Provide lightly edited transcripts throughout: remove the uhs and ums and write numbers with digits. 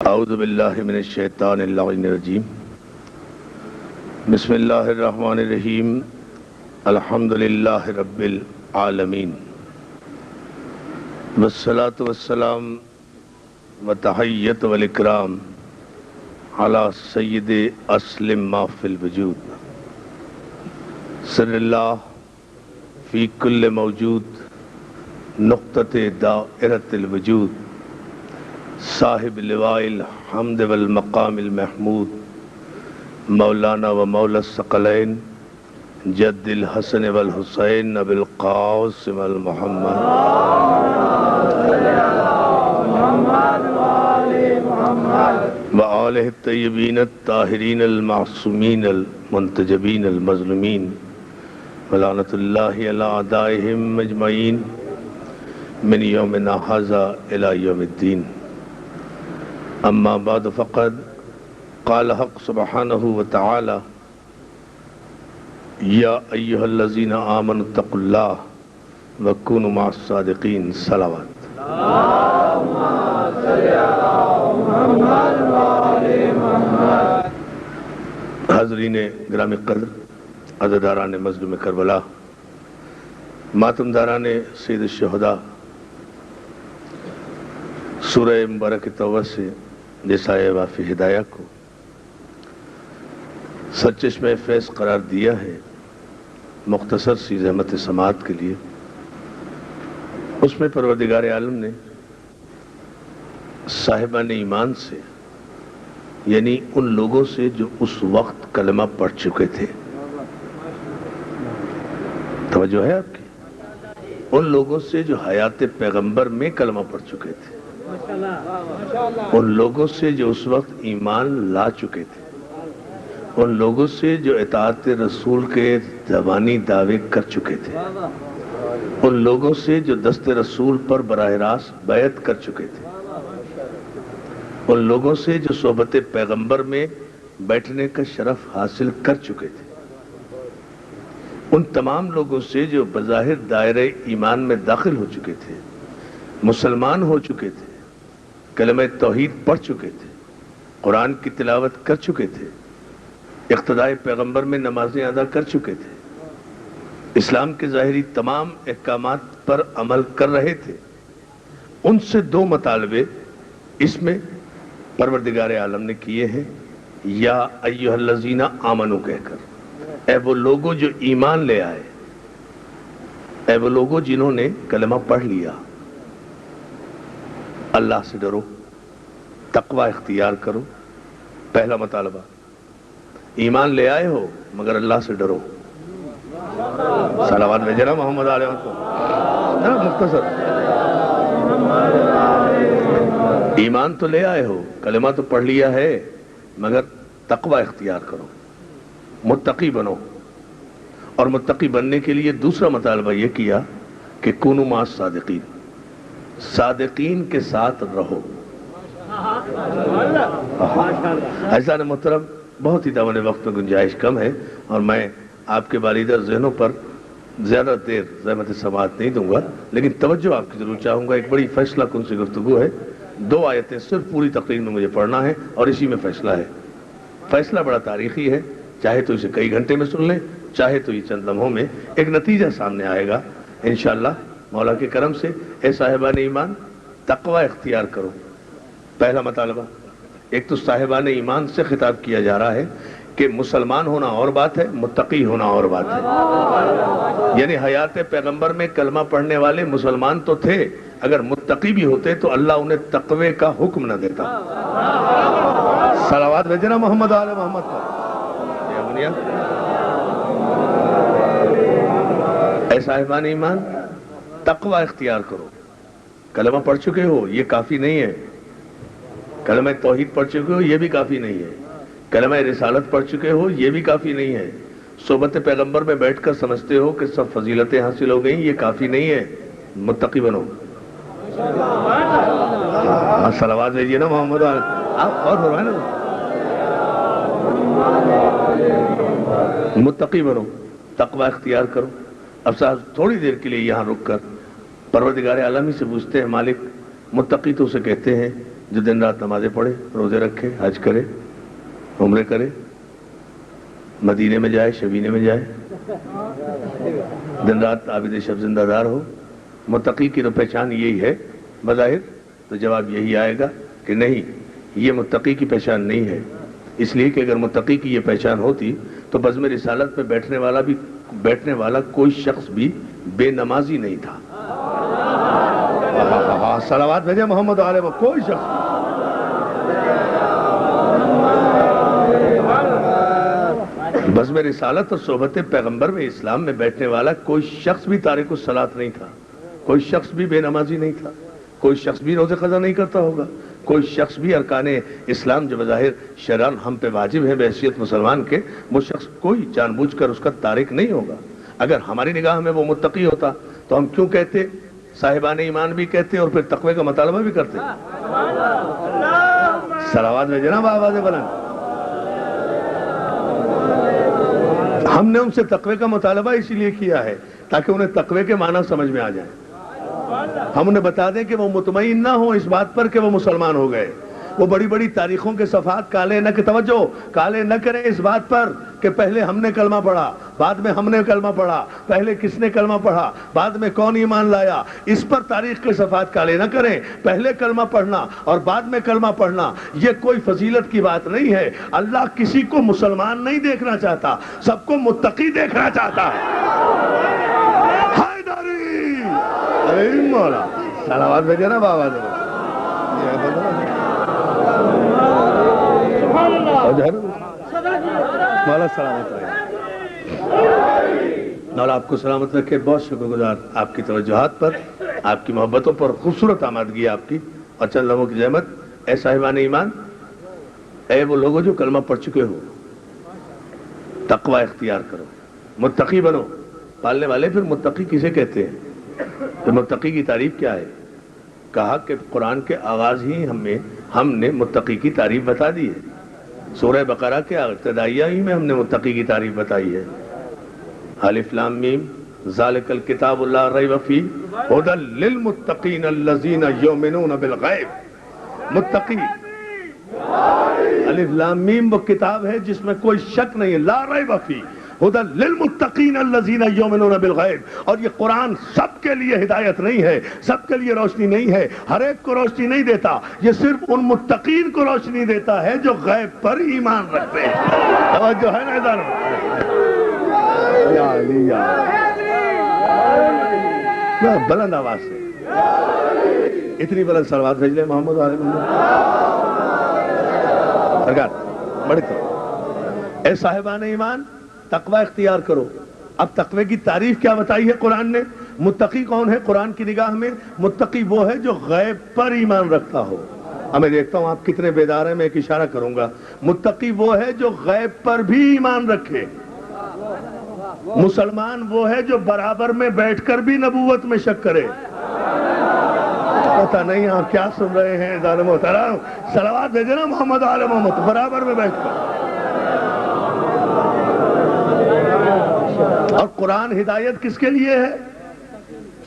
اعوذ باللہ من الشیطان اللعین الرجیم بسم اللہ الرحمن الرحیم الحمدللہ رب العالمین والصلاة والسلام وتحیت والاکرام علی سید اسلم ما فی الوجود سر اللہ فی کل موجود نقطۃ دائرۃ الوجود صاحب لواء الحمد والمقام المحمود مولانا و مولا الثقلین جد الحسن والحسین ابی القاسم المحمد و آلہ الطیبین الطاہرین المعصومین المنتجبین المظلومین ولعنۃ اللہ علی اعدائہم اجمعین من یومنا ھذا الی یوم الدین. اما بعد فقد قال حق سبحانہ وتعالی یا ایہا الذین آمنوا اتقوا اللہ وکونوا مع الصادقین. صلوات. حاضرین گرامی قدر، عزاداران مظلوم کربلا، ماتمداران سید الشہداء، سورہ مبارک توبہ سے جسائے وافی ہدایہ کو سرچشمہ فیض قرار دیا ہے مختصر سی زحمت سماعت کے لیے. اس میں پروردگار عالم نے صاحبان ایمان سے، یعنی ان لوگوں سے جو اس وقت کلمہ پڑھ چکے تھے، توجہ ہے آپ کی، ان لوگوں سے جو حیات پیغمبر میں کلمہ پڑھ چکے تھے، ان لوگوں سے جو اس وقت ایمان لا چکے تھے، ان لوگوں سے جو اطاعت رسول کے زبانی دعوے کر چکے تھے، ان لوگوں سے جو دست رسول پر براہ راست بیعت کر چکے تھے، ان لوگوں سے جو صحبت پیغمبر میں بیٹھنے کا شرف حاصل کر چکے تھے، ان تمام لوگوں سے جو بظاہر دائرہ ایمان میں داخل ہو چکے تھے، مسلمان ہو چکے تھے، کلمہ توحید پڑھ چکے تھے، قرآن کی تلاوت کر چکے تھے، اقتداء پیغمبر میں نمازیں ادا کر چکے تھے، اسلام کے ظاہری تمام احکامات پر عمل کر رہے تھے. ان سے دو مطالبے اس میں پروردگار عالم نے کیے ہیں، یا ایھا الذین آمنوا کہہ کر، اے وہ لوگوں جو ایمان لے آئے، اے وہ لوگوں جنہوں نے کلمہ پڑھ لیا، اللہ سے ڈرو، تقوی اختیار کرو. پہلا مطالبہ، ایمان لے آئے ہو مگر اللہ سے ڈرو. صلوات بھیجنا محمد علیہ وسلم. مختصر، ایمان تو لے آئے ہو، کلمہ تو پڑھ لیا ہے، مگر تقوی اختیار کرو، متقی بنو. اور متقی بننے کے لیے دوسرا مطالبہ یہ کیا کہ کونوا مع الصادقین، صادقین کے ساتھ رہو. عزیزان محترم، بہت ہی دامن وقت میں گنجائش کم ہے اور میں آپ کے بالیدہ ذہنوں پر زیادہ دیر زحمت سماعت نہیں دوں گا، لیکن توجہ آپ کی ضرور چاہوں گا. ایک بڑی فیصلہ کن سی گفتگو ہے، 2 آیتیں صرف پوری تقریر میں مجھے پڑھنا ہے اور اسی میں فیصلہ ہے. فیصلہ بڑا تاریخی ہے، چاہے تو اسے کئی گھنٹے میں سن لیں، چاہے تو یہ چند لمحوں میں ایک نتیجہ سامنے آئے گا انشاءاللہ مولا کے کرم سے. اے صاحبان ایمان، تقوی اختیار کرو. پہلا مطالبہ، ایک تو صاحبان ایمان سے خطاب کیا جا رہا ہے کہ مسلمان ہونا اور بات ہے، متقی ہونا اور بات ہے. یعنی حیات پیغمبر میں کلمہ پڑھنے والے مسلمان تو تھے، اگر متقی بھی ہوتے تو اللہ انہیں تقوی کا حکم نہ دیتا. صلوات بھیجنا محمد آل محمد پر. اے صاحبان ایمان، تقوی اختیار کرو. کلمہ پڑھ چکے ہو یہ کافی نہیں ہے، کلمہ توحید پڑھ چکے ہو یہ بھی کافی نہیں ہے، کلمہ رسالت پڑھ چکے ہو یہ بھی کافی نہیں ہے، صحبت پیغمبر میں بیٹھ کر سمجھتے ہو کہ سب فضیلتیں حاصل ہو گئیں یہ کافی نہیں ہے. متقی بنو. صلوات بھیجیے نا محمد. آپ اور فرمائیں نا، متقی بنو، تقوی اختیار کرو. اب صاحب تھوڑی دیر کے لیے یہاں رک کر پروردگار عالمی سے پوچھتے ہیں، مالک متقی تو اسے کہتے ہیں جو دن رات نمازیں پڑھے، روزے رکھے، حج کرے، عمرے کرے، مدینے میں جائے، شبینے میں جائے، دن رات عابد شب زندہ دار ہو، متقی کی تو پہچان یہی ہے بظاہر؟ تو جواب یہی آئے گا کہ نہیں، یہ متقی کی پہچان نہیں ہے، اس لیے کہ اگر متقی کی یہ پہچان ہوتی تو بزم رسالت میں بیٹھنے والا کوئی شخص بھی بے نمازی نہیں تھا۔ صلوات بھیجے محمد علیہ وسلم، کوئی شخص بزم رسالت اور صحبت پیغمبر میں اسلام میں بیٹھنے والا کوئی شخص بھی تارک الصلاۃ نہیں تھا، کوئی شخص بھی بے نمازی نہیں تھا، کوئی شخص بھی روزے قضا نہیں کرتا ہوگا، کوئی شخص بھی ارکان اسلام جو بظاہر شرعاً ہم پہ واجب ہے بحیثیت مسلمان کے، وہ شخص کوئی جان بوجھ کر اس کا تارک نہیں ہوگا۔ اگر ہماری نگاہ میں وہ متقی ہوتا تو ہم کیوں کہتے صاحبان ایمان بھی کہتے اور پھر تقوی کا مطالبہ بھی کرتے؟ صلوات میں جناب آواز بلند۔ ہم نے ان سے تقوی کا مطالبہ اسی لیے کیا ہے تاکہ انہیں تقوی کے معنی سمجھ میں آ جائیں، ہم انہیں بتا دیں کہ وہ مطمئن نہ ہوں اس بات پر کہ وہ مسلمان ہو گئے، وہ بڑی بڑی تاریخوں کے صفحات کالے نہ کریں اس بات پر کہ پہلے ہم نے کلمہ پڑھا، بعد میں ہم نے کلمہ پڑھا، پہلے کس نے کلمہ پڑھا، بعد میں کون ایمان لایا، اس پر تاریخ کے صفحات کالے نہ کریں۔ پہلے کلمہ پڑھنا اور بعد میں کلمہ پڑھنا یہ کوئی فضیلت کی بات نہیں ہے۔ اللہ کسی کو مسلمان نہیں دیکھنا چاہتا، سب کو متقی دیکھنا چاہتا ہے۔ مولا صلوات بھیجے نا بابا مولا سلامت رہے، مولا آپ کو سلامت رکھے۔ بہت شکر گزار آپ کی توجہات پر، آپ کی محبتوں پر، خوبصورت آمادگی آپ کی اور چند لمحوں کی زحمت۔ اے صاحبان ایمان، اے وہ لوگوں جو کلمہ پڑھ چکے ہو، تقوی اختیار کرو، متقی بنو۔ پالنے والے پھر متقی کسے کہتے ہیں؟ تو متقی کی تعریف کیا ہے؟ کہا کہ قرآن کے آغاز ہی ہم نے متقی کی تعریف بتا دی ہے، سورہ بقرہ کے ابتدائیہ ہی میں ہم نے متقی کی تعریف بتائی ہے۔ الف لام میم ذالک الکتاب لا ریب فیہ ھدی للمتقین الذین یؤمنون بالغیب۔ متقی الف لام میم وہ کتاب ہے جس میں کوئی شک نہیں ہے، لا ریب فیہ ھدی للمتقین الذین یؤمنون بالغیب۔ اور یہ قرآن سب کے لیے ہدایت نہیں ہے، سب کے لیے روشنی نہیں ہے، ہر ایک کو روشنی نہیں دیتا، یہ صرف ان متقین کو روشنی دیتا ہے جو غیب پر ایمان رکھتے ہیں۔ توجہ ہے نا ادھر؟ یا علی یا بلند آواز سے اتنی بلند صلوات بھیج لیں محمد علیہ وسلم۔ بڑی تو اے صاحبان ایمان، تقوی اختیار کرو۔ اب تقوی کی تعریف کیا بتائی ہے قرآن نے؟ متقی کون ہے قرآن کی نگاہ میں؟ متقی وہ ہے جو غیب پر ایمان رکھتا ہو۔ اب میں دیکھتا ہوں آپ کتنے بیدار ہیں، میں ایک اشارہ کروں گا۔ متقی وہ ہے جو غیب پر بھی ایمان رکھے۔ مسلمان وہ ہے جو برابر میں بیٹھ کر بھی نبوت میں شک کرے۔ پتہ نہیں آپ کیا سن رہے ہیں ظالم محترم، صلوات بھیجے نا محمد آل محمد، برابر میں بیٹھ کر۔ اور قرآن ہدایت کس کے لیے ہے؟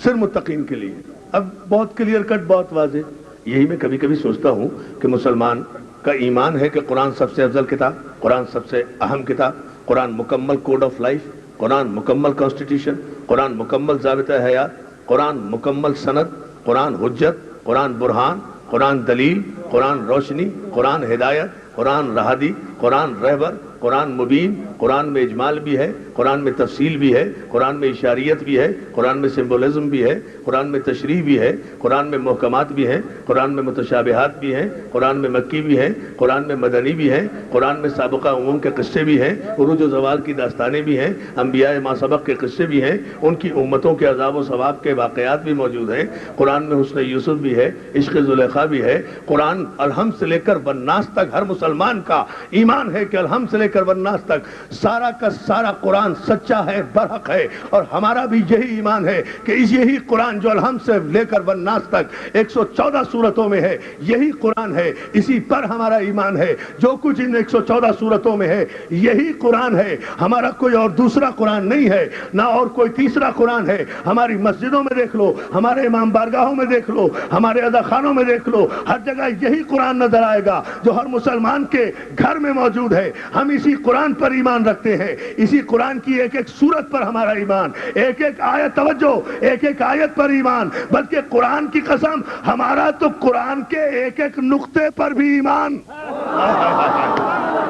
صرف متقین کے لیے۔ اب بہت کلیئر کٹ، بہت واضح۔ یہی میں کبھی کبھی سوچتا ہوں کہ مسلمان کا ایمان ہے کہ قرآن سب سے افضل کتاب، قرآن سب سے اہم کتاب، قرآن مکمل کوڈ آف لائف، قرآن مکمل کانسٹیٹیوشن، قرآن مکمل ضابطہ حیات، قرآن مکمل سند، قرآن حجت، قرآن برہان، قرآن دلیل، قرآن روشنی، قرآن ہدایت، قرآن رہادی، قرآن رہبر، قرآن مبین۔ قرآن میں اجمال بھی ہے، قرآن میں تفصیل بھی ہے، قرآن میں اشاریت بھی ہے، قرآن میں سمبولزم بھی ہے، قرآن میں تشریح بھی ہے، قرآن میں محکمات بھی ہیں، قرآن میں متشابہات بھی ہیں، قرآن میں مکی بھی ہیں، قرآن میں مدنی بھی ہیں، قرآن میں سابقہ عموم کے قصے بھی ہیں، عروج و زوال کی داستانیں بھی ہیں، انبیاء ما سبق کے قصے بھی ہیں، ان کی امتوں کے عذاب و ثواب کے واقعات بھی موجود ہیں۔ قرآن میں حسن یوسف بھی ہے، عشق زلیخا بھی ہے۔ قرآن الحمد سے لے کر والناس تک ہر مسلمان کا ایمان ہے کہ الحمد سے لے کر والناس تک سارا کا سارا قرآن سچا ہے، برحق ہے، اور ہمارا بھی یہی ایمان ہے کہ یہی قرآن جو الحمد سے لے کر والناس تک 114 سورتوں میں ہے، یہی قرآن ہے، اسی پر ہمارا ایمان ہے۔ جو کچھ ان 114 سورتوں میں ہے یہی قرآن ہے، ہمارا کوئی اور دوسرا قرآن نہیں ہے، نہ اور کوئی تیسرا قرآن ہے۔ ہماری مسجدوں میں دیکھ لو، ہمارے امام بارگاہوں میں دیکھ لو، ہمارے اذا خانوں میں دیکھ لو، ہر جگہ یہی قرآن نظر آئے گا جو ہر مسلمان کے گھر میں موجود ہے۔ ہم اسی قرآن پر ایمان رکھتے ہیں، اسی قرآن کی ایک ایک سورت پر ہمارا ایمان، ایک ایک آیت، توجہ، ایک ایک آیت پر ایمان، بلکہ قرآن کی قسم ہمارا تو قرآن کے ایک ایک نقطے پر بھی ایمان۔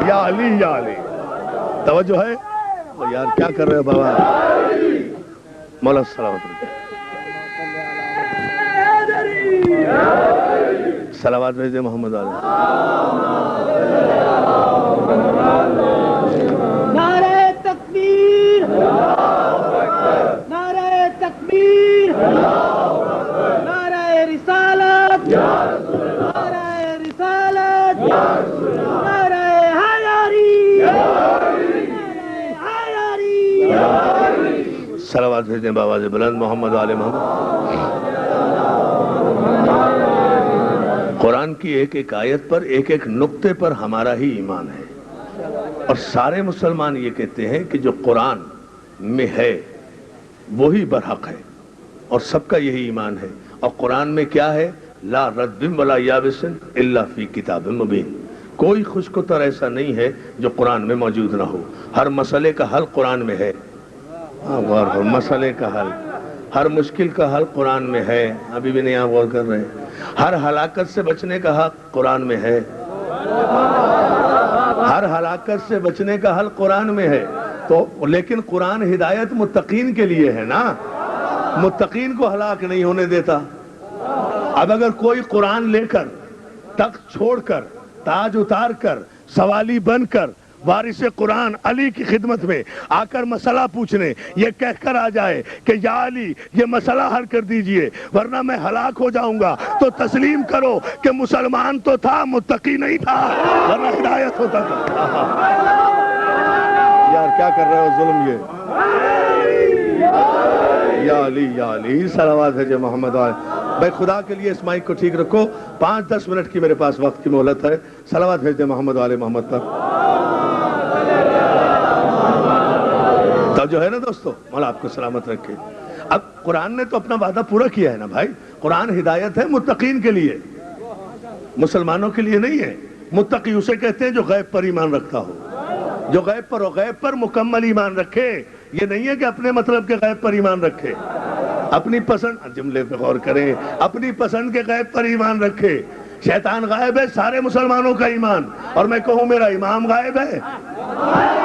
یا علی یا علی، توجہ ہے؟ یار کیا کر رہے ہو بابا؟ مولا سلامت رکھیں۔ صلوات بھیج دے محمد علیہ۔ نعرہ تکبیر، نعرہ تکبیر، نعرہ رسالت، نعرہ رسالت، نعرہ حیدری، نعرہ حیدری۔ صلوات بھیج دیں بآواز بلند محمد علیہ محمد۔ قرآن کی ایک ایک آیت پر، ایک ایک نقطے پر ہمارا ہی ایمان ہے، اور سارے مسلمان یہ کہتے ہیں کہ جو قرآن میں ہے وہی برحق ہے، اور سب کا یہی ایمان ہے۔ اور قرآن میں کیا ہے؟ لا رد ولا یابس الا فی کتاب مبین۔ کوئی خشک و تر ایسا نہیں ہے جو قرآن میں موجود نہ ہو۔ ہر مسئلے کا حل قرآن میں ہے، ہر مسئلے کا حل، ہر مشکل کا حل قرآن میں ہے۔ ابھی بھی نہیں آپ غور کر رہے؟ ہر ہلاکت سے بچنے کا حق قرآن میں ہے، ہر ہلاکت سے بچنے کا حل قرآن میں ہے۔ تو لیکن قرآن ہدایت متقین کے لیے ہے نا، متقین کو ہلاک نہیں ہونے دیتا۔ اب اگر کوئی قرآن لے کر، تخت چھوڑ کر، تاج اتار کر، سوالی بن کر وارث قرآن علی کی خدمت میں آ کر مسئلہ پوچھنے، یہ کہہ کر آ جائے کہ یا علی یہ مسئلہ حل کر دیجئے ورنہ میں ہلاک ہو جاؤں گا، تو تسلیم کرو کہ مسلمان تو تھا، متقی نہیں تھا، ورنہ ہدایت ہوتا تھا۔ یار کیا کر رہے ہو ظلم یہ؟ یا علی یا علی، صلوات ہے جو محمد علیہ۔ بھائی خدا کے لیے اس مائک کو ٹھیک رکھو، 5-10 منٹ کی میرے پاس وقت کی مہلت ہے۔ صلوات بھیج دیں محمد علیہ محمد پر۔ تو جو ہے نا دوستو، مولا آپ کو سلامت رکھے۔ اب قرآن نے تو اپنا وعدہ پورا کیا ہے نا بھائی، قرآن ہدایت ہے متقین کے لیے، مسلمانوں کے لیے نہیں ہے۔ متقی اسے کہتے ہیں جو غیب پر ایمان رکھتا ہو، جو غیب پر ہو، غیب پر مکمل ایمان رکھے۔ یہ نہیں ہے کہ اپنے مطلب کے غیب پر ایمان رکھے، اپنی پسند، جملے پہ غور کریں، اپنی پسند کے غیب پر ایمان رکھے۔ شیطان غائب ہے سارے مسلمانوں کا ایمان، اور میں کہوں میرا امام غائب ہے،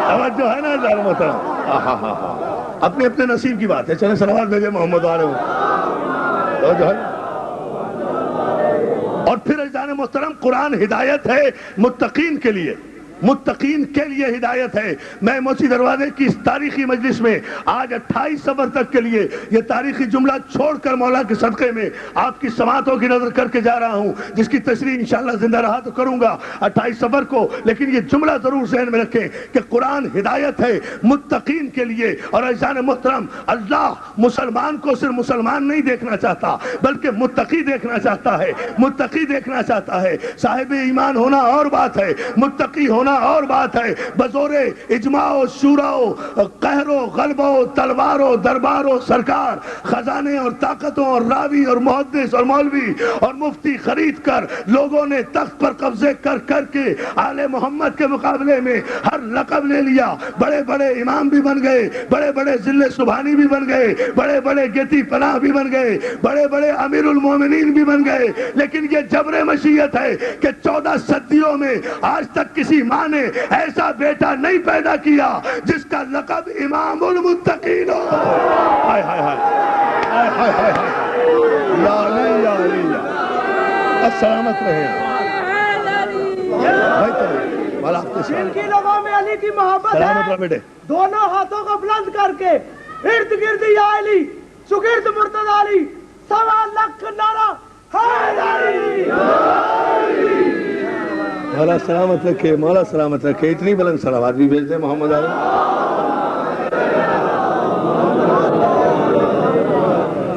توجہ ہے نا ذرا محترم؟ اپنے اپنے نصیب کی بات ہے۔ چلیں صلوات بھیجیں محمد علیہ۔ توجہ ہے۔ اور پھر عزیزان محترم، قرآن ہدایت ہے متقین کے لیے، متقین کے لیے ہدایت ہے۔ میں موسی دروازے کی اس تاریخی مجلس میں آج 28 صفر تک کے لیے یہ تاریخی جملہ چھوڑ کر مولا کے صدقے میں آپ کی سماعتوں کی نظر کر کے جا رہا ہوں، جس کی تشریح انشاءاللہ زندہ رہا تو کروں گا 28 صفر کو، لیکن یہ جملہ ضرور ذہن میں رکھیں کہ قرآن ہدایت ہے متقین کے لیے۔ اور عزیزان محترم، اللہ مسلمان کو صرف مسلمان نہیں دیکھنا چاہتا بلکہ متقی دیکھنا چاہتا ہے، متقی دیکھنا چاہتا ہے۔ صاحب ایمان ہونا اور بات ہے، متقی ہونا اور بات ہے۔ بزور اجماع و شورا و قہر و غلبہ و تلوار و دربار و سرکار، خزانے اور طاقتوں اور راوی اور محدث اور مولوی اور مفتی خرید کر لوگوں نے تخت پر قبضے کر کر کے آل محمد کے مقابلے میں ہر لقب لے لیا۔ بڑے بڑے امام بھی بن گئے، بڑے بڑے ذل سبحانی بھی بن گئے، بڑے بڑے گیتی پناہ بھی بن گئے، بڑے بڑے امیر المومنین بھی بن گئے۔ لیکن یہ جبر مشیت ہے کہ 14 صدیوں میں آج تک کسی ماں نے ایسا بیٹا نہیں پیدا کیا جس کا لقب امام المتقین ہو۔ ہائے ہائے ہائے ہائے ہائے ہائے، یا علی یا علی یا السلامت رہے بھائی، تو والا آپ کے ساتھ جن کی لوگوں میں علی کی محبت سلامت رہا ہے، بیٹے، دونوں ہاتھوں کو بلند کر کے ارد گرد یا علی، شگرد مرتضی علی، 1.25 لاکھ نعرہ حیدری، مولا سلامت رکھے، مولا سلامت رکھے. اتنی بلند صلوات بھی بھیج دیں محمد عالم.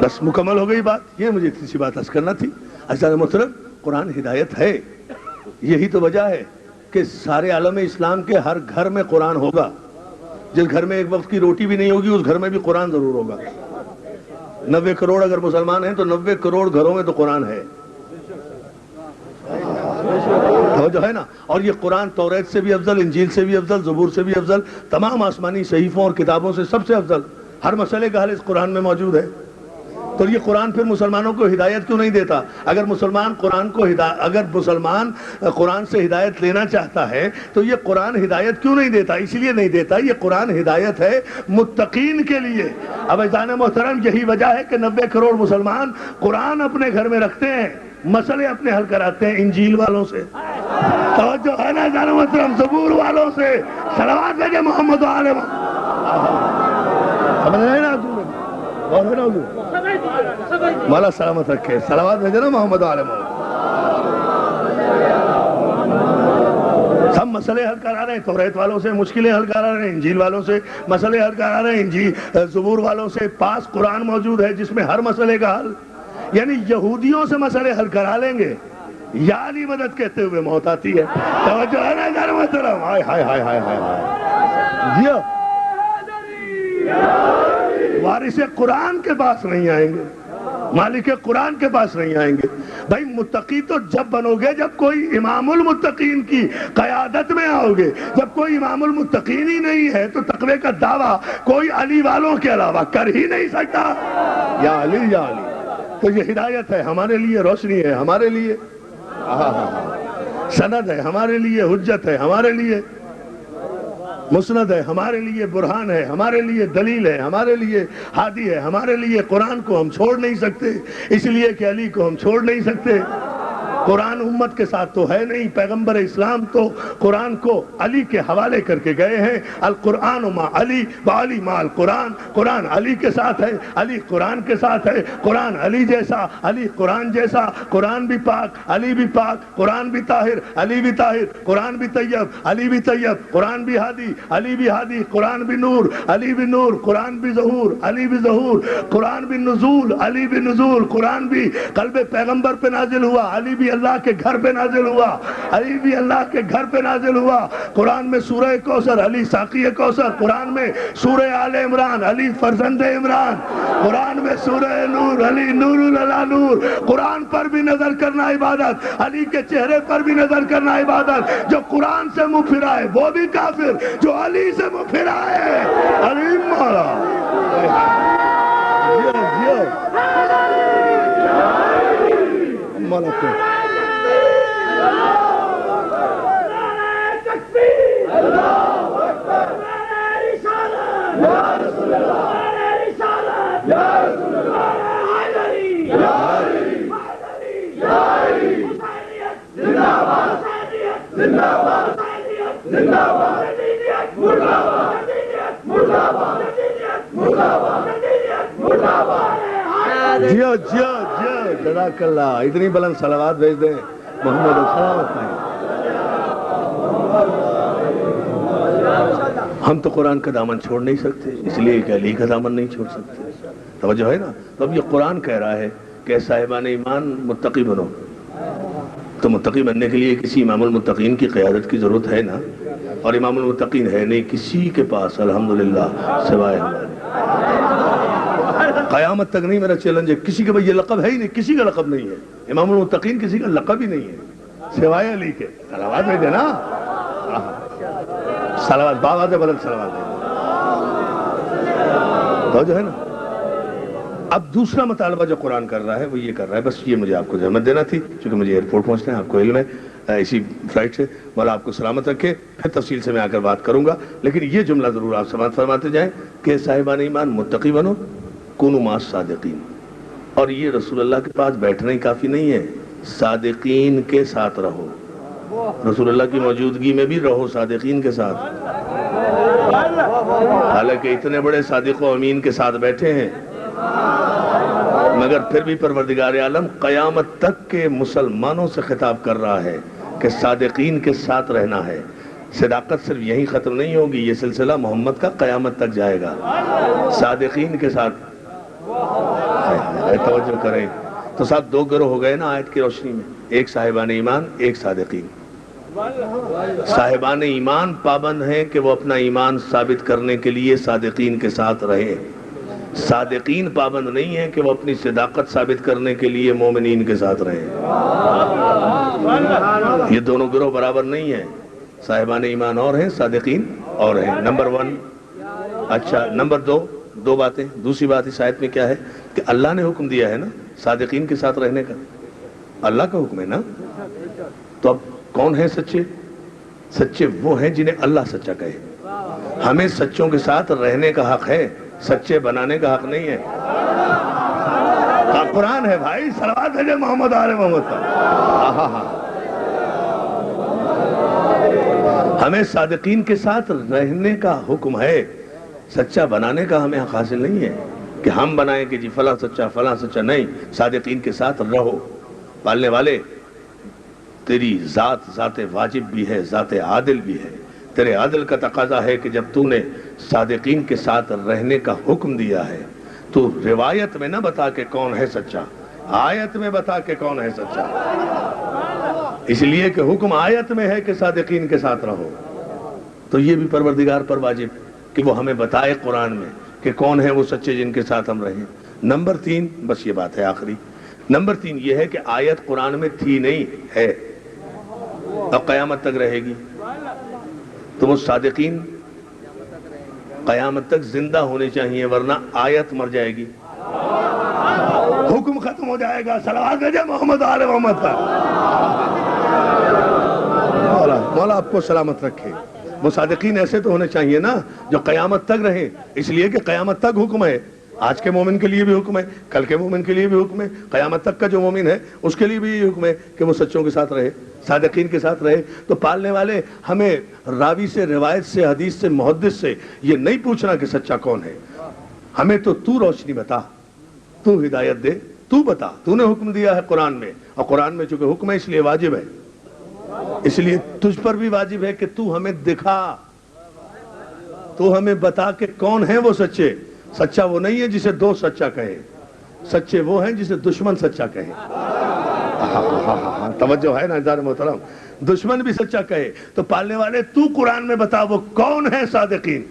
بس مکمل ہو گئی بات. یہ مجھے اتنی سی بات عرض کرنا تھی. عزیزان محترم، قرآن ہدایت ہے. یہی تو وجہ ہے کہ سارے عالم اسلام کے ہر گھر میں قرآن ہوگا. جس گھر میں ایک وقت کی روٹی بھی نہیں ہوگی اس گھر میں بھی قرآن ضرور ہوگا. 90 کروڑ اگر مسلمان ہیں تو 90 کروڑ گھروں میں تو قرآن ہے. جو ہے نا. اور یہ قرآن توریت سے بھی افضل، انجیل سے بھی افضل، زبور سے بھی افضل، تمام آسمانی صحیفوں اور کتابوں سے سب سے افضل. ہر مسئلے کا حل اس قرآن میں موجود ہے. تو یہ قرآن پھر مسلمانوں کو ہدایت کیوں نہیں دیتا؟ اگر مسلمان قرآن سے ہدایت لینا چاہتا ہے تو یہ قرآن ہدایت کیوں نہیں دیتا؟ اس لیے نہیں دیتا، یہ قرآن ہدایت ہے متقین کے لیے. اب عزیزان محترم، یہی وجہ ہے کہ 90 کروڑ مسلمان قرآن اپنے گھر میں رکھتے ہیں، مسئلے اپنے حل کراتے ہیں انجیل والوں سے. توجہ ہے نا عزیزان محترم؟ زبور والوں سے. صلوات بھیجے محمد عالم. سمجھ رہے نا حضور؟ مولا سلامت رکھے. صلوات بھیجے نا محمد عالم. سب مسئلے حل کرا رہے ہیں توریت والوں سے، مشکلیں حل کرا رہے ہیں انجیل والوں سے، مسئلے حل کرا رہے ہیں زبور والوں سے. پاس قرآن موجود ہے جس میں ہر مسئلے کا حل. یعنی یہودیوں سے مسئلے حل کرا لیں گے، یا علی مدد کہتے ہوئے موت آتی ہے. توجہ ہے نا جان محترم؟ ہائے ہائے ہائے ہائے ہائے. جی وارث قرآن کے پاس نہیں آئیں گے، مالک قرآن کے پاس نہیں آئیں گے. بھائی متقی تو جب بنو گے جب کوئی امام المتقین کی قیادت میں آؤ گے. جب کوئی امام المتقین ہی نہیں ہے تو تقوی کا دعویٰ کوئی علی والوں کے علاوہ کر ہی نہیں سکتا. یا علی یا علی. تو یہ ہدایت ہے ہمارے لیے، روشنی ہے ہمارے لیے، سند ہے ہمارے لیے، حجت ہے ہمارے لیے، مسند ہے ہمارے لیے، برہان ہے ہمارے لیے، دلیل ہے ہمارے لیے، ہادی ہے ہمارے لیے. قرآن کو ہم چھوڑ نہیں سکتے اس لیے کہ علی کو ہم چھوڑ نہیں سکتے. قرآن امت کے ساتھ تو ہے نہیں. پیغمبر اسلام تو قرآن کو علی کے حوالے کر کے گئے ہیں. القرآن مع علی وعلی مع القرآن. قرآن علی کے ساتھ ہے، علی قرآن کے ساتھ ہے. قرآن علی جیسا، علی قرآن جیسا. قرآن بھی پاک، علی بھی پاک. قرآن بھی طاہر، علی بھی طاہر. قرآن بھی طیب، علی بھی طیب. قرآن بھی ہادی، علی بھی ہادی. قرآن بھی نور، علی بھی نور. قرآن بھی ظہور، علی بھی ظہور. قرآن بھی نزول، علی بھی نزول. قرآن بھی قلب پیغمبر پہ نازل ہوا، علی بھی اللہ کے گھر پہ نازل ہوا، علی بھی اللہ کے گھر پہ نازل ہوا. قرآن میں سورہ کوثر، علی ساقی کوثر. قرآن میں سورہ آل عمران، علی فرزند عمران. قرآن میں سورہ نور، علی نور علی نور. قرآن پر بھی نظر کرنا عبادت، علی کے چہرے پر بھی نظر کرنا عبادت. جو قرآن سے منہ پھرائے وہ بھی کافر، جو علی سے منہ پھرائے علی مولا. مولا کو جیو جیو جیو جزاک اللہ. اتنی بلند صلوات بھیج دیں محمد سلامت نہیں. ہم تو قرآن کا دامن چھوڑ نہیں سکتے اس لیے کہ علی کا دامن نہیں چھوڑ سکتے. توجہ ہے نا؟ تو اب یہ قرآن کہہ رہا ہے کہ صاحبان ایمان متقی بنو. تو متقی بننے کے لیے کسی امام المتقین کی قیادت کی ضرورت ہے نا. اور امام المتقین ہے نہیں کسی کے پاس الحمدللہ سوائے ہمارے. قیامت تک نہیں میرا چیلنج ہے. کسی کا یہ لقب ہے ہی نہیں، کسی کا لقب نہیں ہے. امام المتقین کسی کا لقب ہی نہیں ہے سوائے علی کے. صلوات میں دینا، صلوات بابا سے بدل صلوات دینا. تو جو ہے نا. اب دوسرا مطالبہ جو قرآن کر رہا ہے وہ یہ کر رہا ہے. بس یہ مجھے آپ کو زحمت دینا تھی چونکہ مجھے ایئرپورٹ پہنچنا ہے. آپ کو علم ہے اسی فلائٹ سے. مولا آپ کو سلامت رکھے. پھر تفصیل سے میں آ کر بات کروں گا، لیکن یہ جملہ ضرور آپ سماعت فرماتے جائیں کہ صاحبان ایمان متقی بنو کونوا مع الصادقین. اور یہ رسول اللہ کے پاس بیٹھنا ہی کافی نہیں ہے، صادقین کے ساتھ رہو. رسول اللہ کی موجودگی میں بھی رہو صادقین کے ساتھ. حالانکہ اتنے بڑے صادق و امین کے ساتھ بیٹھے ہیں، مگر پھر بھی پروردگار عالم قیامت تک کے مسلمانوں سے خطاب کر رہا ہے کہ صادقین کے ساتھ رہنا ہے. صداقت صرف یہیں ختم نہیں ہوگی، یہ سلسلہ محمد کا قیامت تک جائے گا. صادقین کے ساتھ توجہ کریں. تو صاحب دو گروہ ہو گئے نا آیت کی روشنی میں، ایک صاحبان ایمان، ایک صادقین. صاحبان ایمان پابند ہیں کہ وہ اپنا ایمان ثابت کرنے کے لیے صادقین کے ساتھ رہیں. صادقین پابند نہیں ہیں کہ وہ اپنی صداقت ثابت کرنے کے لیے مومنین کے ساتھ رہیں. یہ دونوں گروہ برابر نہیں ہیں. صاحبان ایمان اور ہیں، صادقین اور ہیں. نمبر 1. اچھا نمبر 2، دو باتیں. دوسری بات اس آیت میں کیا ہے کہ اللہ نے حکم دیا ہے نا صادقین کے ساتھ رہنے کا. اللہ کا حکم ہے نا. تو اب کون ہیں سچے؟ سچے وہ ہیں جنہیں اللہ سچا کہے. ہمیں سچوں کے ساتھ رہنے کا حق ہے، سچے بنانے کا حق نہیں ہے. قرآن ہے بھائی، صلوات ہے محمد آل محمد پر. ہمیں صادقین کے ساتھ رہنے کا حکم ہے، سچا بنانے کا ہمیں حق حاصل نہیں ہے کہ ہم بنائیں کہ جی فلاں سچا فلاں سچا. نہیں، صادقین کے ساتھ رہو. پالنے والے تیری ذات واجب بھی ہے، ذات عادل بھی ہے. تیرے عادل کا تقاضا ہے کہ جب تو نے صادقین کے ساتھ رہنے کا حکم دیا ہے تو روایت میں نہ بتا کہ کون ہے سچا، آیت میں بتا کہ کون ہے سچا. اس لیے کہ حکم آیت میں ہے کہ صادقین کے ساتھ رہو، تو یہ بھی پروردگار پر واجب کہ وہ ہمیں بتائے قرآن میں کہ کون ہیں وہ سچے جن کے ساتھ ہم رہیں. نمبر 3، بس یہ بات ہے آخری. نمبر 3 یہ ہے کہ آیت قرآن میں تھی نہیں ہے، اب قیامت تک رہے گی. تو وہ صادقین قیامت تک زندہ ہونے چاہیے، ورنہ آیت مر جائے گی، حکم ختم ہو جائے گا. صلوات بھیجے محمد آل محمد پر. مولا آپ کو سلامت رکھے. وہ صادقین ایسے تو ہونے چاہیے نا جو قیامت تک رہے، اس لیے کہ قیامت تک حکم ہے. آج کے مومن کے لیے بھی حکم ہے، کل کے مومن کے لیے بھی حکم ہے، قیامت تک کا جو مومن ہے اس کے لیے بھی یہ حکم ہے کہ وہ سچوں کے ساتھ رہے، صادقین کے ساتھ رہے. تو پالنے والے ہمیں راوی سے، روایت سے، حدیث سے، محدث سے یہ نہیں پوچھنا کہ سچا کون ہے. ہمیں تو روشنی بتا، تو ہدایت دے، تو بتا. تو نے حکم دیا ہے قرآن میں، اور قرآن میں چونکہ حکم ہے اس لیے واجب ہے، اس لیے تجھ پر بھی واجب ہے کہ تو ہمیں دکھا، تو ہمیں بتا کہ کون ہیں وہ سچے. سچا وہ نہیں ہے جسے دو سچا کہے، سچے وہ ہیں جسے دشمن سچا کہے. توجہ ہے نا عزیزان محترم، دشمن بھی سچا کہے. تو پالنے والے تو قرآن میں بتا وہ کون ہیں صادقین،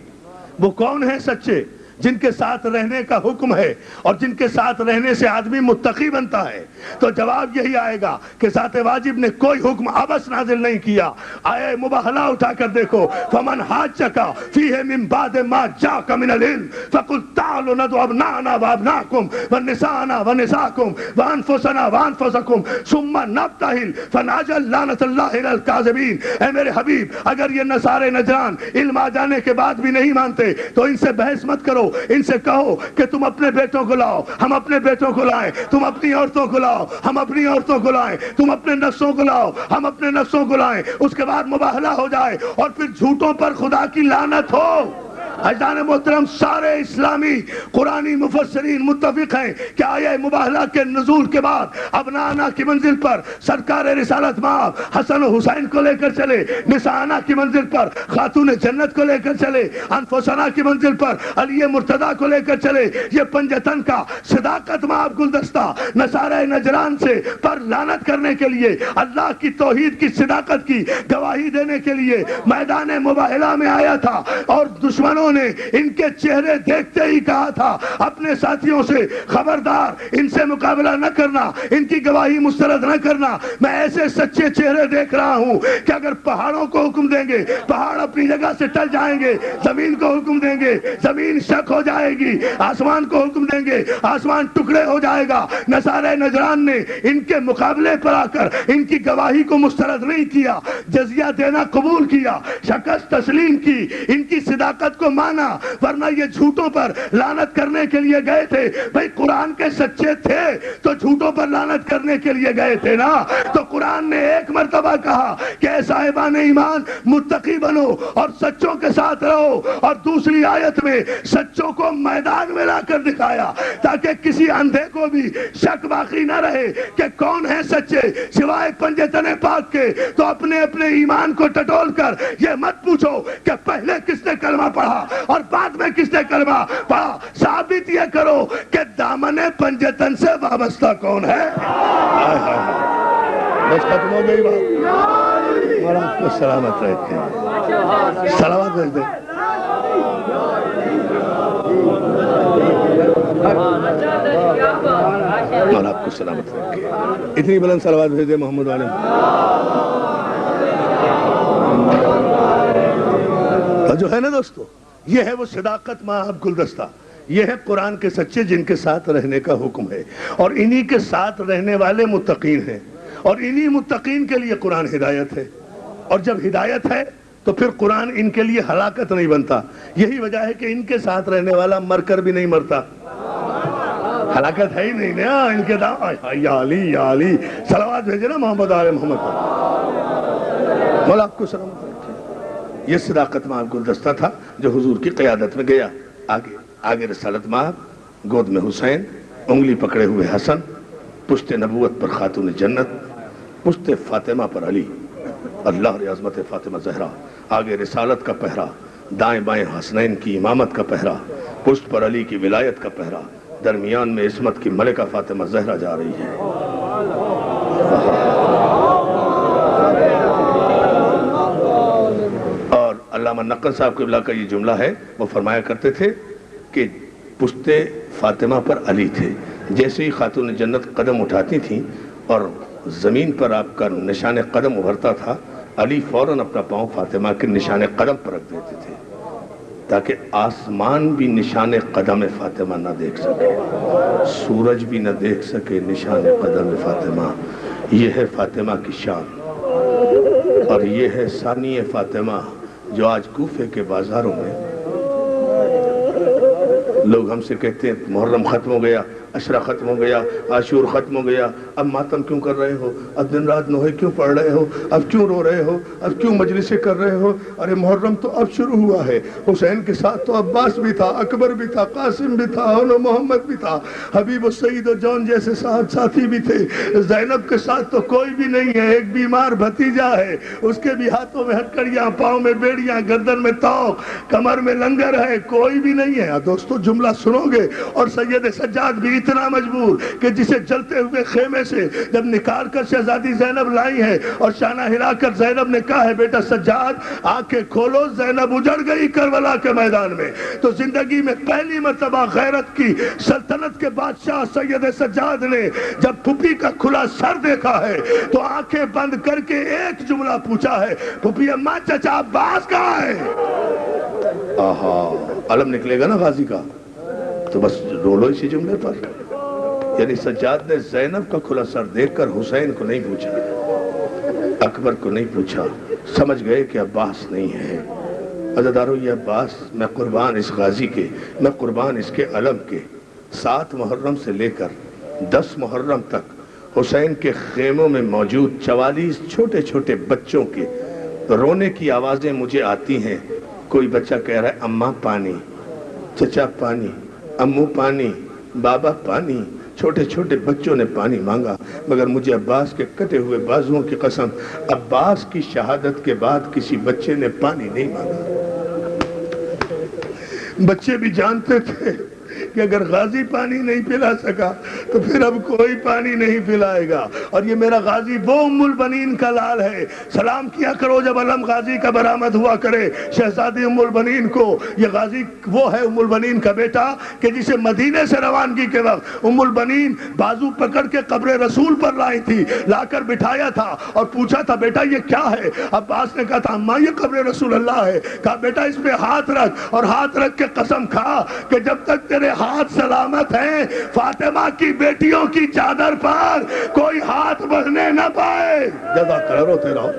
وہ کون ہیں سچے جن کے ساتھ رہنے کا حکم ہے اور جن کے ساتھ رہنے سے آدمی متقی بنتا ہے. تو جواب یہی آئے گا کہ ذات واجب نے کوئی حکم عبث نازل نہیں کیا. آیہ مباہلہ اٹھا کر دیکھو، فمن حاجک فیہ من بعد ما جاءک من العلم فقل تعالوا ندعو ابناءنا وابناءکم ونساءنا ونساءکم وانفسنا وانفسکم ثم نبتہل فنجعل لعنۃ اللہ علی الکاذبین. اے میرے حبیب، اگر یہ نصارے نجران علم آ جانے کے بعد بھی نہیں مانتے تو ان سے بحث مت کرو. ان سے کہو کہ تم اپنے بیٹوں کو لاؤ، ہم اپنے بیٹوں کو لائیں. تم اپنی عورتوں کو لاؤ، ہم اپنی عورتوں کو لائیں. تم اپنے نفسوں کو لاؤ، ہم اپنے نفسوں کو لائیں. اس کے بعد مباہلہ ہو جائے اور پھر جھوٹوں پر خدا کی لعنت ہو. عزیزان محترم، سارے اسلامی قرآنی مفسرین متفق ہیں کہ آیہ مباہلہ کے نزول کے بعد ابنانا کی منزل پر سرکار رسالت مآب حسن و حسین کو لے کر چلے، نسانا کی منزل پر خاتون جنت کو لے کر چلے، انفسنا کی منزل پر علی مرتضیٰ کو لے کر چلے. یہ پنجتن کا صداقت مآب گلدستہ نصارہ نجران سے پر لعنت کرنے کے لیے، اللہ کی توحید کی صداقت کی گواہی دینے کے لیے میدان مباہلہ میں آیا تھا. اور دشمنوں نے ان کے چہرے دیکھتے ہی کہا تھا اپنے ساتھیوں سے، خبردار ان سے مقابلہ نہ کرنا، ان کی گواہی مسترد نہ کرنا. میں ایسے سچے چہرے دیکھ رہا ہوں کہ اگر پہاڑوں کو حکم دیں گے پہاڑ اپنی جگہ سے ٹل جائیں گے، زمین کو حکم دیں گے زمین شک ہو جائے گی، آسمان کو حکم دیں گے آسمان ٹکڑے ہو جائے گا. نصارہ نجران نے ان کے مقابلے پر آ کر ان کی گواہی کو مسترد نہیں کیا، جزیہ دینا قبول کیا، شکست تسلیم کی، ان کی صداقت کو مانا، ورنہ یہ جھوٹوں پر لعنت کرنے کے لیے گئے تھے. بھئی قرآن کے سچے تھے تو جھوٹوں پر لعنت کرنے کے لیے گئے تھے نا. تو قرآن نے ایک مرتبہ کہا کہ اے صاحبان ایمان متقی بنو اور سچوں کے ساتھ رہو، اور دوسری آیت میں سچوں کو میدان میں لا کر دکھایا تاکہ کسی اندھے کو بھی شک باقی نہ رہے کہ کون ہے سچے سوائے پنجے تنے پاک کے. تو اپنے اپنے ایمان کو ٹٹول کر یہ مت پوچھو کہ پہلے کس نے کلمہ پڑھا اور بعد میں کس نے کلمہ پڑھا. ثابت یہ کرو کہ دامن پنجے تن سے وابستہ کون ہے. بس ختم ہو گئی بات. اور آپ کو سلامت رکھیں. سلامت بھیج دیں. اور آپ کو سلامت رکھیں. اتنی بلند صلوات بھیج دیں محمد والے. جو ہے نا دوستو، یہ ہے وہ صداقت مآب گلدستہ. یہ ہے قرآن کے سچے جن کے ساتھ رہنے کا حکم ہے، اور انہی کے ساتھ رہنے والے متقین ہیں، اور انہی متقین کے لیے قرآن ہدایت ہے. اور جب ہدایت ہے تو پھر قرآن ان کے لیے ہلاکت نہیں بنتا. یہی وجہ ہے کہ ان کے ساتھ رہنے والا مر کر بھی نہیں مرتا. ہلاکت ہے ہی نہیں نا ان کے دام. یا علی یا علی. صلوات بھیجے نا محمد آل محمد. مولا آپ کو سلامت رکھے. یہ صداقت مآب گلدستہ تھا جو حضور کی قیادت میں گیا. آگے رسالت مآب، گود میں حسین، انگلی پکڑے ہوئے حسن، پشت نبوت پر خاتون جنت، پشت فاطمہ پر علی، اللہ عظمت فاطمہ زہرا. آگے رسالت کا پہرا، دائیں بائیں حسنین کی امامت کا پہرا، پشت پر علی کی ولایت کا پہرا، درمیان میں عصمت کی ملکہ فاطمہ زہرا جا رہی ہے. اور علامہ نقل صاحب قبلہ کا یہ جملہ ہے، وہ فرمایا کرتے تھے کہ پشت فاطمہ پر علی تھے. جیسے ہی خاتون جنت قدم اٹھاتی تھیں اور زمین پر آپ کا نشان قدم ابھرتا تھا، علی فوراً اپنا پاؤں فاطمہ کے نشان قدم پر رکھ دیتے تھے تاکہ آسمان بھی نشان قدم فاطمہ نہ دیکھ سکے، سورج بھی نہ دیکھ سکے نشان قدم فاطمہ. یہ ہے فاطمہ کی شان، اور یہ ہے ثانی فاطمہ جو آج کوفے کے بازاروں میں لوگ ہم سے کہتے ہیں محرم ختم ہو گیا، عشرہ ختم ہو گیا، عاشور ختم ہو گیا، اب ماتم کیوں کر رہے ہو، اب دن رات نوحے کیوں پڑھ رہے ہو، اب کیوں رو رہے ہو، اب کیوں مجلسیں کر رہے ہو. ارے محرم تو اب شروع ہوا ہے. حسین کے ساتھ تو عباس بھی تھا، اکبر بھی تھا، قاسم بھی تھا، محمد بھی تھا، حبیب و سعید و جون جیسے ساتھی بھی تھے. زینب کے ساتھ تو کوئی بھی نہیں ہے، ایک بیمار بھتیجا ہے، اس کے بھی ہاتھوں میں ہتکڑیاں، پاؤں میں بیڑیاں، گردن میں توق، کمر میں لنگر ہے، کوئی بھی نہیں ہے. دوستو جملہ سنو گے. اور سید سجاد بھی اتنا مجبور کہ جسے جلتے ہوئے خیمے سے جب نکال کر شہزادی زینب لائی ہے اور شانہ ہلا کر زینب نے کہا ہے بیٹا سجاد آنکھیں کھولو، زینب اجڑ گئی کربلا کے میدان میں. تو زندگی میں پہلی مرتبہ غیرت کی سلطنت کے بادشاہ سید سجاد نے جب پھپھی کا کھلا سر دیکھا ہے تو آنکھیں بند کر کے ایک جملہ پوچھا ہے، پھپھی اماں چچا عباس کہاں ہے؟ آہا، علم نکلے گا نا غازی کا تو بس رو لو اسی جملے پر. یعنی سجاد نے زینب کا کھلا سر دیکھ کر حسین کو نہیں پوچھا، اکبر کو نہیں پوچھا، سمجھ گئے کہ عباس نہیں ہے. عزیزارو یہ عباس، میں قربان اس غازی کے، میں قربان اس کے علم کے. 7 محرم سے لے کر 10 محرم تک حسین کے خیموں میں موجود 44 چھوٹے چھوٹے بچوں کے رونے کی آوازیں مجھے آتی ہیں. کوئی بچہ کہہ رہا ہے اماں پانی، چچا پانی، امو پانی، بابا پانی. چھوٹے چھوٹے بچوں نے پانی مانگا، مگر مجھے عباس کے کٹے ہوئے بازوؤں کی قسم عباس کی شہادت کے بعد کسی بچے نے پانی نہیں مانگا. بچے بھی جانتے تھے کہ اگر غازی پانی نہیں پلا سکا تو پھر اب کوئی پانی نہیں پلائے گا. اور یہ میرا غازی وہ ام البنین کا لال ہے. سلام کیا کرو جب علم غازی کا برآمد ہوا کرے شہزادی ام البنین کو. یہ غازی وہ ہے ام البنین کا بیٹا کہ جسے مدینے سے روانگی کے وقت ام البنین بازو پکڑ کے قبر رسول پر لائی تھی، لا کر بٹھایا تھا اور پوچھا تھا بیٹا یہ کیا ہے؟ عباس نے کہا تھا اماں یہ قبر رسول اللہ ہے. کہا بیٹا اس پہ ہاتھ رکھ، اور ہاتھ رکھ کے قسم کھا کہ جب تک تیرے ہاتھ سلامت ہیں فاطمہ کی بیٹیوں کی چادر پر کوئی ہاتھ بڑھنے نہ پائے. جزاک اللہ روتے رہو.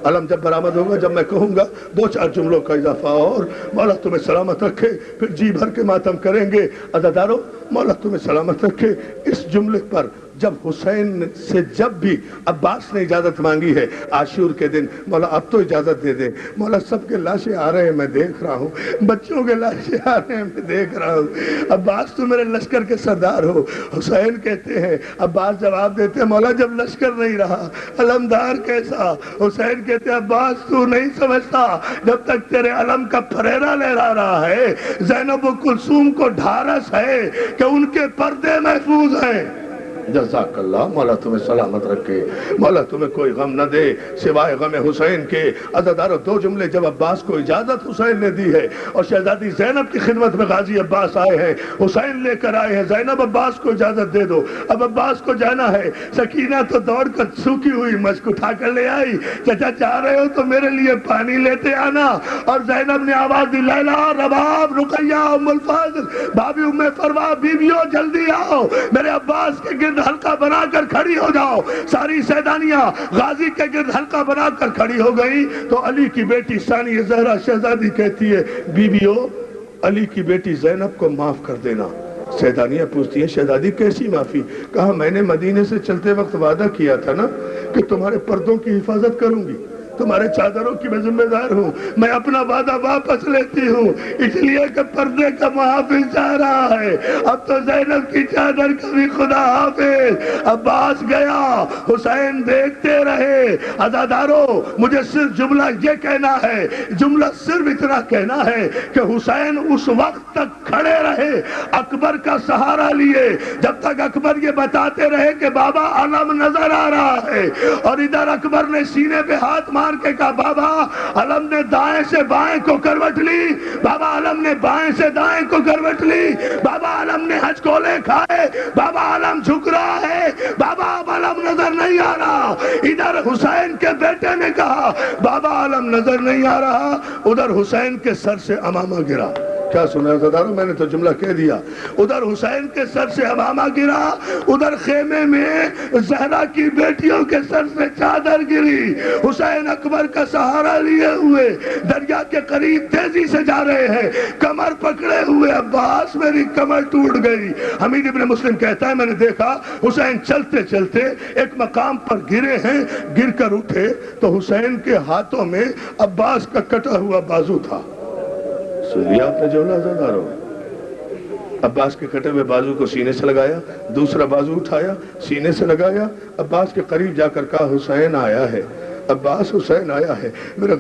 علم جب برآمد ہوگا، جب میں کہوں گا 2-4 جملوں کا اضافہ اور مولا تمہیں سلامت رکھے، پھر جی بھر کے ماتم کریں گے۔ عزادارو، مولا تمہیں سلامت رکھے۔ اس جملے پر جب حسین سے جب بھی عباس نے اجازت مانگی ہے عاشور کے دن، مولا اب تو اجازت دے دے، مولا سب کے لاشیں آ رہے ہیں میں دیکھ رہا ہوں، بچوں کے لاشیں آ رہے ہیں میں دیکھ رہا ہوں، عباس تو میرے لشکر کے سردار ہو۔ حسین کہتے ہیں، عباس جواب دیتے ہیں، مولا جب لشکر نہیں رہا علمدار کیسا؟ حسین کہتے ہیں، عباس تو نہیں سمجھتا، جب تک تیرے علم کا پھریرا لہرا رہا ہے، زینب و کلثوم کو ڈھارس ہے کہ ان کے پردے محفوظ ہیں۔ جزاک اللہ، مولا تمہیں سلامت رکھے، مولا تمہیں کوئی غم نہ دے سوائے غم حسین کے۔ عزادارو، 2 جملے جب عباس کو اجازت حسین نے دی ہے اور شہزادی زینب کی خدمت میں غازی عباس آئے ہیں، حسین لے کر آئے ہیں، زینب عباس کو اجازت دے دو، اب عباس کو جانا ہے۔ سکینہ تو دوڑ کر سوکھی ہوئی مشک اٹھا کر لے آئی، چچا چاہ رہے ہو تو میرے لیے پانی لیتے آنا۔ اور زینب نے آواز دی، لیلا، رباب، رقیہ، ام الفضل، بھابی ام فروا، بیویوں جلدی آؤ، میرے عباس کے گرد حلقہ بنا کر کھڑی ہو جاؤ۔ ساری سیدانیاں غازی کے گرد حلقہ بنا کر کھڑی ہو گئی تو علی کی بیٹی ثانیہ زہرا شہزادی کہتی ہے، بیویوں علی کی بیٹی زینب کو معاف کر دینا۔ سیدانیہ پوچھتی ہے، شہزادی کیسی معافی؟ کہا، میں نے مدینے سے چلتے وقت وعدہ کیا تھا نا کہ تمہارے پردوں کی حفاظت کروں گی، تمہارے چادروں کی میں ذمہ دار ہوں، میں اپنا وعدہ واپس لیتی ہوں، اس لیے کہ پردے کا محافظ جا رہا ہے، اب تو زینب کی چادر کا بھی خدا حافظ۔ عباس گیا، حسین دیکھتے رہے۔ عزادارو، مجھے صرف جملہ یہ کہنا ہے، جملہ صرف اتنا کہنا ہے کہ حسین اس وقت تک کھڑے رہے اکبر کا سہارا لیے جب تک اکبر یہ بتاتے رہے کہ بابا علم نظر آ رہا ہے، اور ادھر اکبر نے سینے پہ ہاتھ مار کے کہا، بابا علم نے دائیں سے بائیں کو کروٹ لی، بابا علم نے بائیں سے دائیں کو کروٹ لی، بابا علم نے ہچکولے کھائے، بابا علم جھک رہا ہے، بابا اب علم نظر نہیں آ رہا۔ ادھر حسین کے بیٹے نے کہا، بابا علم نظر نہیں آ رہا، ادھر حسین کے سر سے امامہ گرا۔ کیا سنا ہے عزادارو؟ میں نے تو جملہ کہہ دیا، ادھر حسین کے سر سے امامہ گرا، ادھر خیمے میں زہرا کی بیٹیوں کے سر سے چادر گری۔ حسین اکبر کا سہارا لیے ہوئے دریا کے قریب تیزی سے جا رہے ہیں، کمر پکڑے ہوئے، عباس میری کمر ٹوٹ گئی۔ حمید ابن مسلم کہتا ہے، میں نے دیکھا حسین چلتے چلتے ایک مقام پر گرے ہیں، گر کر اٹھے تو حسین کے ہاتھوں میں عباس کا کٹا ہوا بازو تھا۔ سنیا آپ نے جملہ عزادارو؟ عباس کے کٹے ہوئے بازو کو سینے سے لگایا، دوسرا بازو اٹھایا، سینے سے لگایا، عباس کے قریب جا کر کہا، حسین آیا ہے، عباس حسین آیا ہے۔ میرے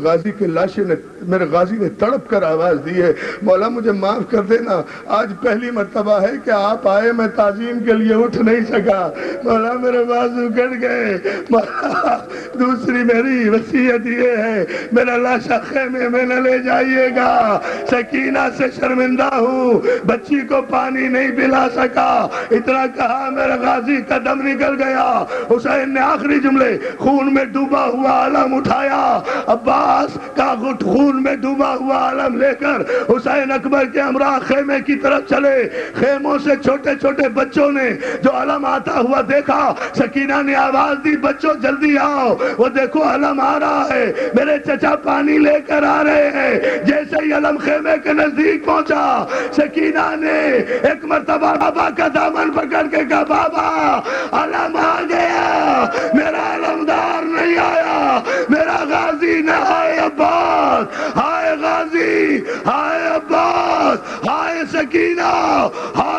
غازی نے تڑپ کر آواز دی ہے، مولا مجھے معاف کر دینا، آج پہلی مرتبہ ہے کہ آپ آئے، میں تعظیم کے لیے اٹھ نہیں سکا، مولا میرے بازو کٹ گئے، مولا دوسری میری وصیت یہ ہے، میرا لاشا خیمے میں نہ لے جائیے گا، سکینہ سے شرمندہ ہوں، بچی کو پانی نہیں پلا سکا، اتنا کہا میرا غازی کا دم نکل گیا۔ حسین نے آخری جملے، خون میں ڈوبا ہوا علم اٹھایا، عباس کا خون میں ڈوبا ہوا علم لے کر حسین اکبر کے ہمراہ خیمے کی طرف چلے۔ خیموں سے چھوٹے چھوٹے بچوں نے جو علم آتا ہوا دیکھا، سکینہ نے آواز دی، بچوں جلدی آؤ، وہ دیکھو علم آ رہا ہے، میرے چچا پانی لے کر آ رہے ہیں۔ جیسے ہی علم خیمے کے نزدیک پہنچا، سکینہ نے ایک مرتبہ بابا کا دامن پکڑ کے کہا، بابا علم آ گیا، میرا علمدار نہیں آیا، میرا غازی نہ آئے، عباس ہائے، غازی ہائے، عباس ہائے، سکینہ ہائے۔